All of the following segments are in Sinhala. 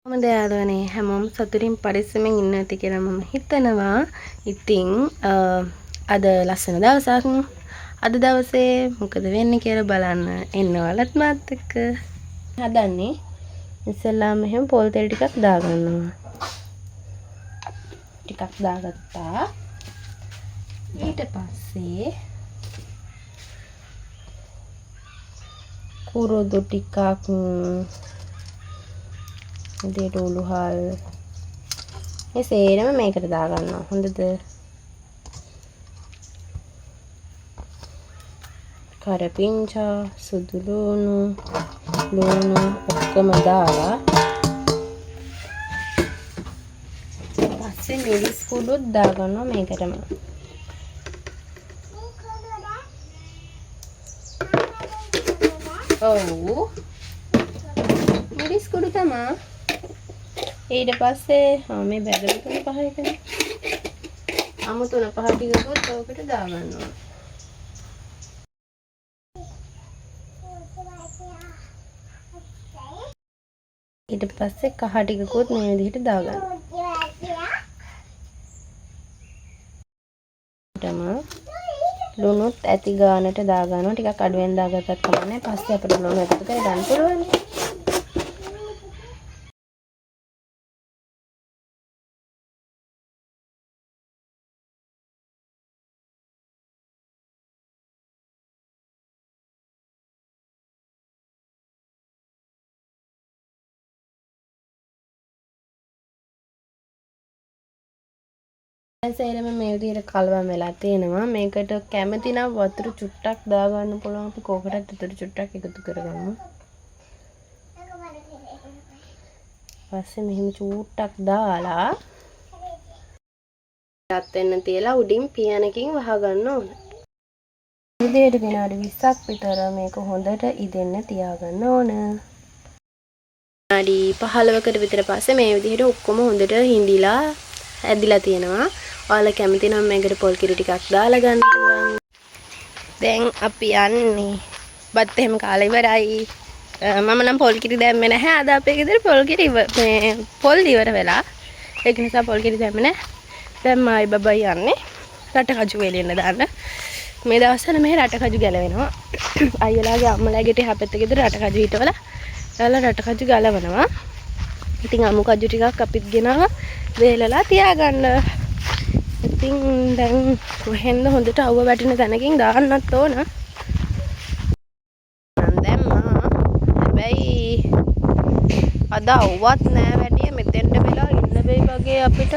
මම දයාලුවනේ හැමෝම සතුටින් පරිස්සමෙන් ඉන්න ඇති කියලා මම හිතනවා. ඉතින් අද ලස්සන දවසක්. අද දවසේ මොකද වෙන්නේ කියලා බලන්න එන්නවලත් මාත් එක්ක. හදන්නේ ඉස්සෙල්ලාම එහෙම පොල් තෙල් ටිකක් දාගන්නවා. ටිකක් දාගත්තා. ඊට පස්සේ කුරුදු ටිකක් දෙට උළුහල් මේ සේරම මේකට දාගන්නවා. හොඳද? කරපිංචා සුදු ලුණු ඔක්කොම දාලා පස්සේ මිරිස් කුඩුත් දාගන්නවා මේකටම. ඔව් මිරිස් කුඩු තමයි. ඊට පස්සේ මේ බැදපු තුන පහ එකනේ. අමුතුන පහ ටිකකුත් ඔකට දාගන්නවා. ඊට පස්සේ කහ ටිකකුත් මේ විදිහට දාගන්නවා. ලුණුත් ඇති ගානට දාගන්නවා. ටිකක් අඩුවෙන් දාගත්තත් කමන්නේ. පස්සේ අපිට ලුණු එකතු කරලා ගන්න පුළුවන්. සේරම මේ විදිහට කලවම් වෙලා තියෙනවා. මේකට කැමති නම් වතුර චුට්ටක් දාගන්න පුළුවන්. අපි කෝකටත් වතුර චුට්ටක් එකතු කරගමු. පස්සේ මෙහෙම චූට්ටක් දාලා රත් වෙන්න තියලා උඩින් පියනකින් වහගන්න ඕන. විදිහට විනාඩි 20ක් විතර මේක හොඳට ඉදෙන්න තියාගන්න ඕන. විනාඩි 15කට විතර පස්සේ මේ විදිහට ඔක්කොම හොඳට හිඳිලා ඇදිලා තියෙනවා. ඔයාලා කැමති නම් මේකට පොල් කිරි ටිකක් දාලා ගන්න පුළුවන්. දැන් අපි යන්නේ. බත් එහෙම කාලා ඉවරයි. මම නම් පොල් කිරි දැම්මේ නැහැ. අද අපේ ගෙදර පොල් කිරි මේ පොල් ඉවර වෙලා. ඒක නිසා පොල් කිරි දැම්මේ නැහැ. දැන් මායි බබයි යන්නේ රට කජු වෙලෙන්න දාන්න. මේ දවස්වල මේ රට කජු ගැලවෙනවා. අයියලාගේ අම්මලාගේ එහා පැත්තේ ගෙදර රට කජු හිටවලා යාලා රට කජු ගලවනවා. ඉතින් අමු කජු ටිකක් අපිත් ගෙනාවා වේලලා තියාගන්න. ඉතින් දැන් කොහෙන්ද හොඳට අවුව වැටෙන තැනකින් දාන්නත් ඕන. හැබැයි අද අවුවත් නෑ වැඩි මෙතෙන්ට වෙලා ඉන්න බැයි වගේ අපිට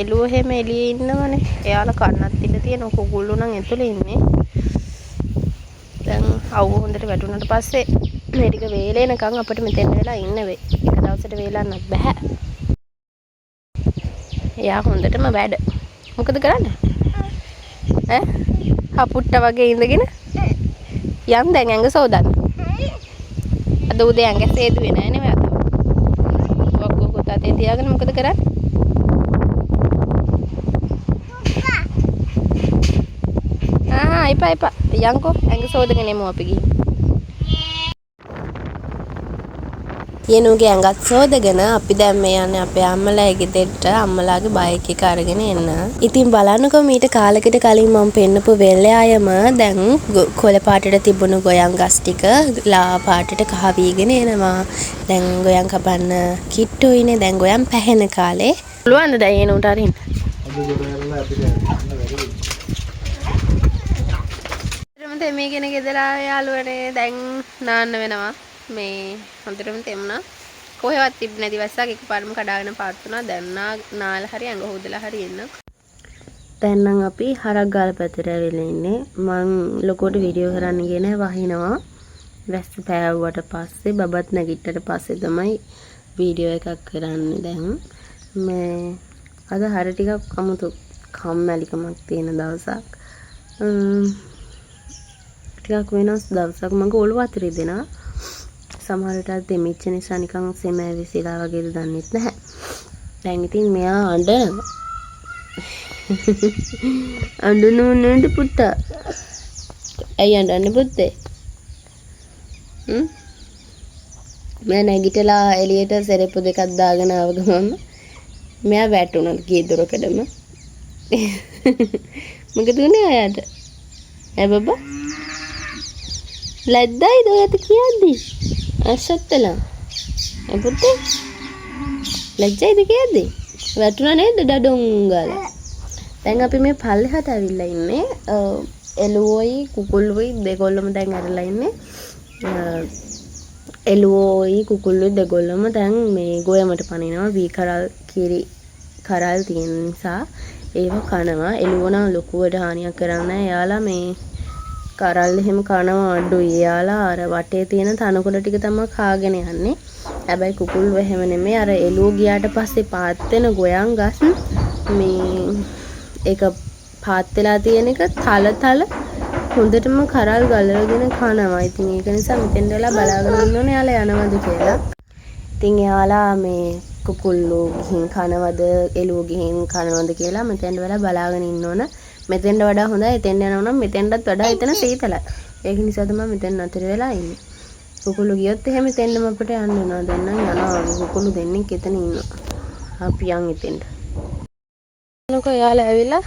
එළුව හැම එළියේ ඉන්නවනේ. එයාලා කන්නත් ඉන්න තියෙන කුකුල්ලු නම් ඇතුලේ ඉන්නේ. දැන් අවුව හොඳට වැටුණාට පස්සේ මේ ටික වේලෙනකන් අපිට මෙතෙන් වෙලා ඉන්න වෙයි. එක දවසට වේලන්නත් බෑ. එයා හොඳටම වැඩ. මොකද කරන්නේ? හපුට්ට වගේ ඉඳගෙන යන් දැන් ඇඟ සෝදන්න. අද උදේ ඇඟ සේදුවේ නෑ නේ ඔයාලා. ඔක්කො කොටතේ තියාගෙන මොකද කරන්නේ? එපා යන්කෝ ඇඟ සෝදගෙන එමු අපි ගිහින්. යනුගේ ඇඟත් සෝදගෙන අපි දැන් මේ යන්නේ අපේ අම්මලාගේ ගෙදරට අම්මලාගේ බයික් එක අරගෙන එන්න. ඉතින් බලන්නකෝ මීට කාලෙකට කලින් මම පෙන්නපු වෙල්යායම දැන් කොළ පාටට තිබුණු ගොයන් ගස් ටික ලා පාටට කහ වීගෙන එනවා. දැන් ගොයන් කපන්න කිට්ටුයිනේ. දැන් ගොයන් පැහෙන කාලේ. පුළුවන්ද දැන් එන උන්ට අරින්න? මේ කෙන ගෙදර යාළුවනේ දැන් නාන්න වෙනවා. මේ හොඳටම තෙමුණා. කොහෙවත් තිබ්බ නැති වස්සක් එකපාරම කඩාගෙන පාත් වුණා. දැන් නාල හරි අඟ හොදලා හරි එන්න. දැන් නම් අපි හරක් ගාල පැත්තට ඇවිල්ලා ඉන්නේ. මං ලොකෝට වීඩියෝ කරන්න ගියේ නැහැ වහිනවා. වැස්ස පෑවුවට පස්සේ බබත් නැගිට්ටට පස්සේ තමයි වීඩියෝ එකක් කරන්නේ දැන්. මේ අද හරි ටිකක් අමුතු කම්මැලිකමක් තියෙන දවසක්. ටිකක් වෙනස් දවසක්. මගේ ඔළුව අතරේ දෙනවා. සමහර විට දෙමිච්ච නිසා නිකන් සෙම ඇවිසිලා වගේද දන්නෙත් නැහැ. දැන් ඉතින් මෙයා අඬනවා. අඬනෝ නේද පුතා? ඇයි අඬන්නේ පුතේ? මම නැගිටලා එළියට සෙරෙප්පු දෙකක් දාගෙන ආව ගමන් මෙයා වැටුණා ගේ දොරකඩම. මොකද උනේ ඔයාට? ඈ බබා ලැද්දයිද ඔයාට කියද්දි? අසත්තලා. පුතේ ලැජ්ජයිද කියද්දි? වැටුණා නේද ඩඩොන් ගාලා? දැන් අපි මේ පල්ලෙහාට ඇවිල්ලා ඉන්නේ. එළුවෝයි කුකුල්ලුයි දෙගොල්ලම දැන් ඇරලා ඉන්නේ. එළුවෝයි කුකුල්ලුයි දෙගොල්ලම දැන් මේ ගොයමට පනිනවා. වී කරල් කිරි කරල් තියෙන නිසා ඒව කනවා. එළුවෝ නම් ලොකුවට හානියක් කරන්නේ නැහැ. එයාලා මේ කරල් එහෙම කනවා අඩුයි. එයාලා අර වටේ තියෙන තනකොළ ටික තමයි කාගෙන යන්නේ. හැබැයි කුකුල්ව එහෙම නෙමෙයි. අර එළුවෝ ගියාට පස්සේ පාත් වෙන ගොයන් ගස් මේ ඒක පාත් වෙලා තියෙන එක තල හොඳටම කරල් ගලවගෙන කනවා. ඉතින් ඒක නිසා මෙතෙන් වෙලා බලාගෙන ඉන්න ඕනේ යාලා යනවද කියලා. ඉතින් යාලා මේ කුකුල්ලෝ ගිහින් කනවද එළුවෝ ගිහින් කනවද කියලා මෙතෙන් වෙලා බලාගෙන ඉන්න ඕන. මෙතෙන්ට වඩා හොඳයි එතෙන් යනවා නම් මෙතෙන්ටත් වඩා එතන සීතලයි. ඒක නිසා තමයි මෙතෙන් අතර වෙලා ඉන්නේ. කුකුළු ගියොත් එහෙම එතෙන්ම අපිට යන්න වෙනවා. දැන් නම් යනවා කුකුළු දෙන්නෙක් එතන ඉන්නවා. අපි යන් එතෙන්ට. මොකෝ යාලා ඇවිල්ලා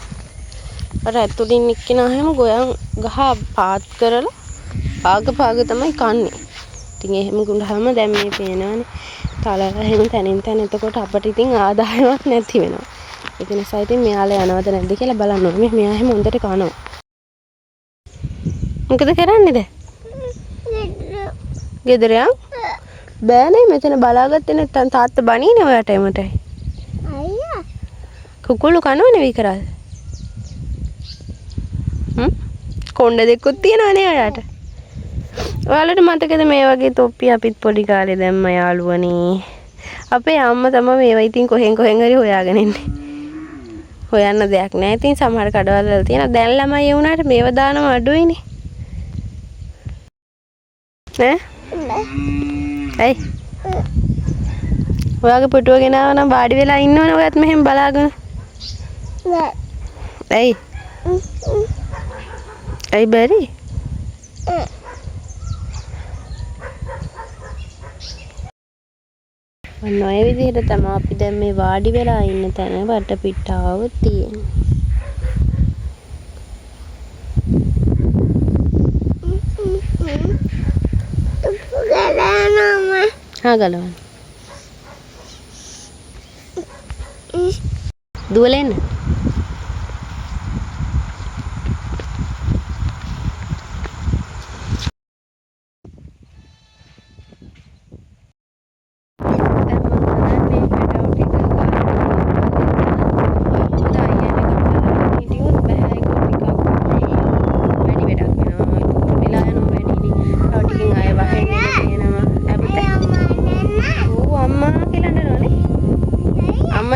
අර ඇතුලින් ඉක්කිනා හැම ගොයන් ගහ පාත් කරලා පාග තමයි කන්නේ. ඉතින් එහෙම ගුණාම දැන් මේ පේනවනේ තලලා එහෙම තනින් තන එතකොට අපිට ඉතින් ආදායමක් නැති වෙනවා. ඒක නිසා ඉතින් මෙයාලා යනවද නැද්ද කියලා බලන්න ඕනේ. මෙයා එහෙම හොඳට කනවා. මොකද කරන්නේද? ගෙදර යන් බෑනේ මෙතන බලාගත්තේ නැත්නම් තාත්තා බණීනේ ඔයාට එමටයි. අයියා කුකුළු කනවනේ වී කරල්. කොණ්ඩ දෙකකුත් තියෙනවනේ ඔයාට. ඔයාලට මතකද මේ වගේ තොප්පි අපිත් පොඩි කාලේ දැම්ම යාළුවනේ. අපේ අම්මා තමයි මේවා ඉතින් කොහෙන් හරි හොයාගෙන ඉන්නේ. හොයන්න දෙයක් නැහැ. ඉතින් සමහර කඩවල වල තියෙන දැන් ළමයි වුණාට මේව දානම අඩුයිනේ. ඈ? ඇයි? ඔයාගේ පුටුව ගෙනාව නම් වාඩි වෙලා ඉන්නවනේ ඔයත් මෙහෙම බලාගෙන. නෑ. ඇයි? ඇයි බැරි? ඔන්න ඔය විදිහට තමයි අපි දැන් මේ වාඩි වෙලා ඉන්න තැන වටපිටාව තියෙන්නේ. හා ගලවන්න. දුවලෙන්න.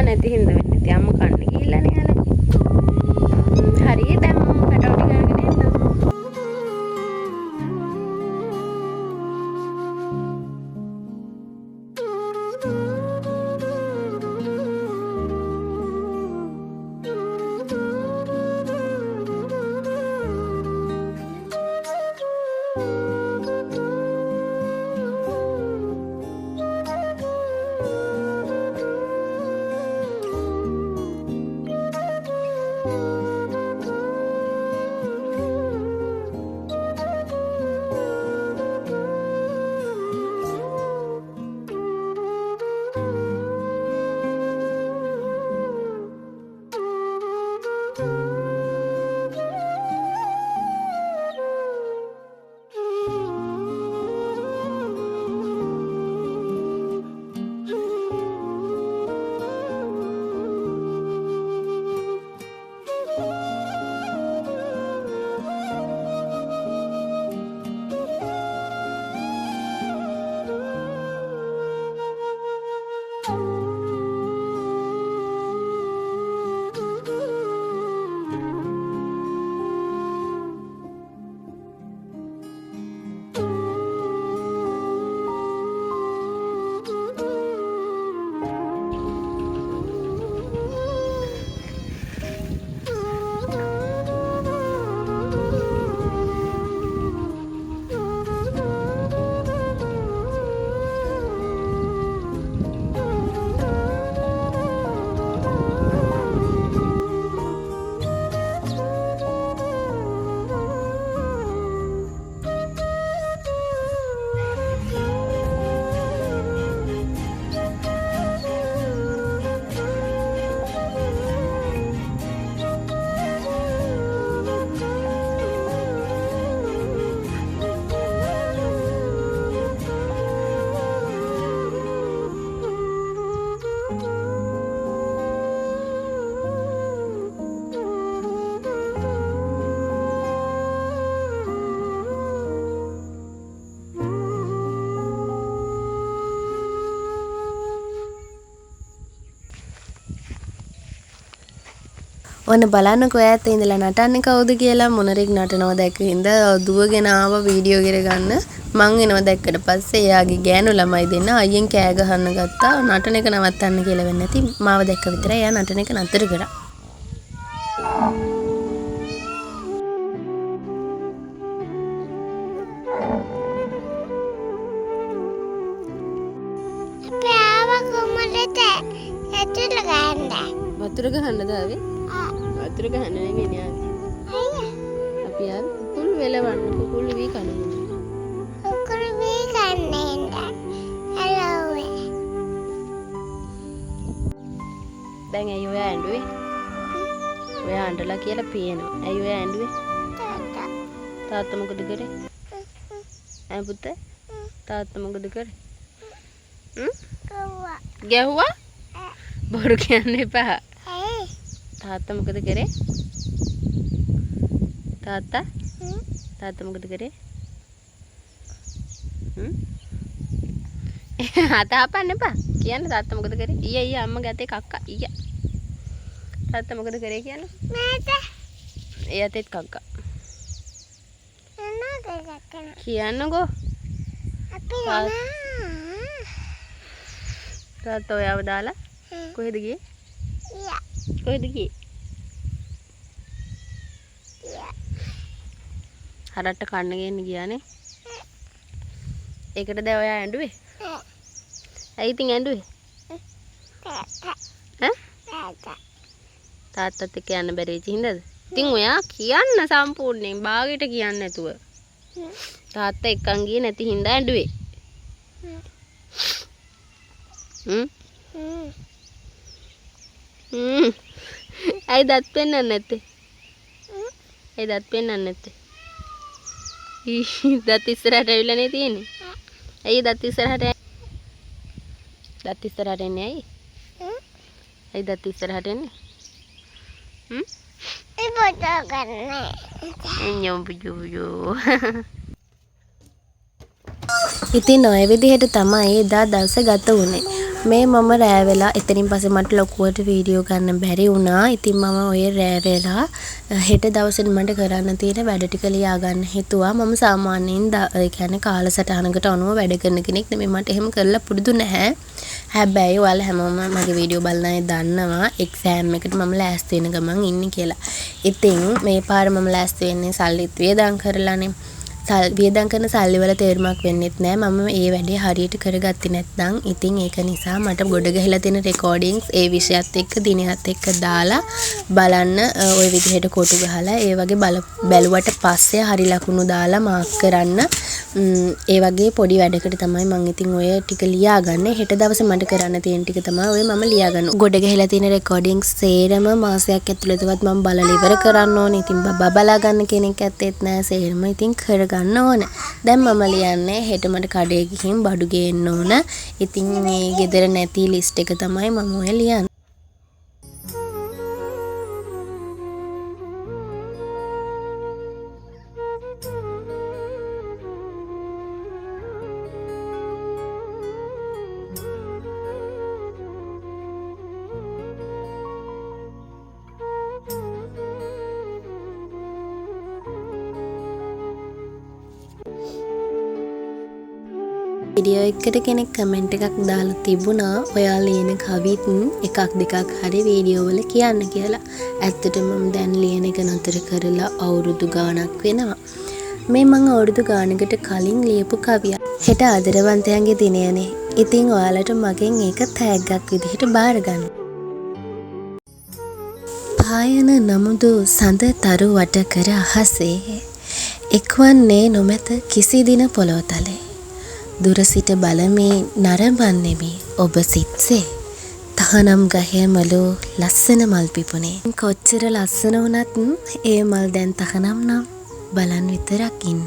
නැති හින්දා වෙන්නේ නැති අම්ම කන්න ගිහිල්ලානේ යාලා. හරිය දැන් මම පැටව ටික අරගෙන එන්නම්. ඔන්න බලන්නකෝ ඈත ඉඳලා නටන්නේ කවුද කියලා මොනරෙක් නටනවා දැක්ක හින්දා දුවගෙන ආව වීඩියෝ කර ගන්න. මං එනවා දැක්කට පස්සේ එයාගේ ගෑනු ළමයි දෙන්න අයියෙන් කෑ ගහන්න ගත්තා. නටන එක නවත්තන්න කියලා වෙන්නේ නැති. මාව දැක්ක විතරයි එයා නටන එක නතර කරා. වතුර ගහන්නද ආවේ? වතුර ගහන්න නෙමෙයි ආවේ. අපි ආවේ කුකුල් වෙලවන්න. කුකුල් වී කන්නේ. කුකුල් වී කන්නේ නේද? දැන් ඇයි ඔයා ඇඬුවේ? ඔයා ඇඬලා කියලා පේනවා. ඇයි ඔයා ඇඬුවේ? තාත්තා මොකද කරේ? ඈ පුතේ? තාත්තා මොකද කරේ? ගැහුවා? බොරු කියන්න එපා. තාත්තා මොකද කරේ? තාත්තා මොකද කරේ? අතහපන්න එපා. කියන්න තාත්තා මොකද කරේ? ඊයා අම්මා ගත්තේ කක්කා. ඊයා. තාත්තා මොකද කරේ කියන්න? එයාටත් කක්කා. කියන්නකෝ. තාත්තා ඔයාව දාලා කොහෙද ගියේ? කොහෙද ගියේ? හරට්ට කන්න ගෙන්න ගියානේ. ඒකට දැන් ඔයා ඇඬුවේ? ඇයි ඉතින් ඇඬුවේ? තාත්තත් එක්ක යන්න බැරි වෙච්ච හින්දාද? ඉතින් ඔයා කියන්න සම්පූර්ණයෙන් බාගෙට කියන්නේ නැතුව. තාත්තා එක්කන් ගියේ නැති හින්දා ඇඬුවේ. ඇයි දත් පෙන්නන්නේ නැත්තේ? ඇයි දත් පෙන්නන්නේ නැත්තේ? දත් ඉස්සරහට ඇවිල්ලා නේ තියෙන්නේ. ඇයි දත් ඉස්සරහට එන්නේ ඇයි? ඇයි දත් ඉස්සරහට එන්නේ? ඒ පොතෝ ගන්නෑ. ඉතින් ඔය විදිහට තමයි එදා දවස ගත වුනේ. මේ මම රෑ වෙලා එතනින් පස්සේ මට ලොකුවට වීඩියෝ ගන්න බැරි වුණා. ඉතින් මම ඔය රෑ වෙලා හෙට දවසේ මට කරන්න තියෙන වැඩ ටික ලියා ගන්න හිතුවා. මම සාමාන්‍යයෙන් ඒ කියන්නේ කාලසටහනකට අනුව වැඩ කරන කෙනෙක් නෙමෙයි. මට එහෙම කරලා පුරුදු නැහැ. හැබැයි ඔයාලා හැමෝම මගේ වීඩියෝ බලන අය දන්නවා එක්සෑම් එකට මම ලෑස්ති වෙන ගමන් ඉන්නේ කියලා. ඉතින් මේ පාර මම ලෑස්ති වෙන්නේ සල්ලිත් වියදම් කරලානේ. වියදම් කරන සල්ලි වල තේරුමක් වෙන්නෙත් නෑ. මම මේ වැඩේ හරියට කරගත්තේ නැත්නම් ඉතින් ඒක නිසා මට ගොඩ ගහලා තියෙන රෙකෝඩින්ග්ස් ඒ විෂයත් එක්ක දිනයත් එක්ක දාලා බලන්න ওই විදිහට කොටු ගහලා ඒ වගේ බැලුවට පස්සේ හරි ලකුණු දාලා මාක් කරන්න. ඒ වගේ පොඩි වැඩකට තමයි මම ඉතින් ඔය ටික ලියාගන්නේ. හෙට දවසේ මට කරන්න තියෙන ටික තමයි ඔය මම ලියාගන්නේ. ගොඩ ගහලා තියෙන රෙකෝඩින්ග්ස් සේරම මාසයක් ඇතුළතවත් මම බලලා ඉවර කරන්න ඕනේ. ඉතින් බබලා ගන්න කෙනෙක් ඇත්තෙත් නෑ. සේරම ඉතින් කරගන්න ඕන. දැන් මම ලියන්නේ හෙට මට කඩේ ගිහින් බඩු ගේන්න ඕන. ඉතින් මේ ගෙදර නැති ලිස්ට් එක තමයි මම ඔය ලියන්නේ. වීඩියෝ එකට කෙනෙක් කමෙන්ට් එකක් දාලා තිබුණා ඔයා ලියන කවිත් එකක් දෙකක් හරි වීඩියෝ වල කියන්න කියලා. ඇත්තටම මම දැන් ලියන එක නතර කරලා අවුරුදු ගාණක් වෙනවා. මේ මම අවුරුදු ගාණකට කලින් ලියපු කවියක්. හෙට ආදරවන්තයන්ගේ දිනයනේ. ඉතින් ඔයාලට මගෙන් ඒක තෑග්ගක් විදිහට බාර ගන්න. පායන නමුදු සඳ තරු වට කර අහසේ එක්වන්නේ නොමැත කිසි දින පොළොව තලේ. දුර සිට බලමේ නරඹන්නෙමි ඔබ සිත්සේ. තහනම් ගහේ මලු ලස්සන මල් පිපුණේ. කොච්චර ලස්සන වුණත් ඒ මල් දැන් තහනම් නම් බලන් විතරක් ඉන්න.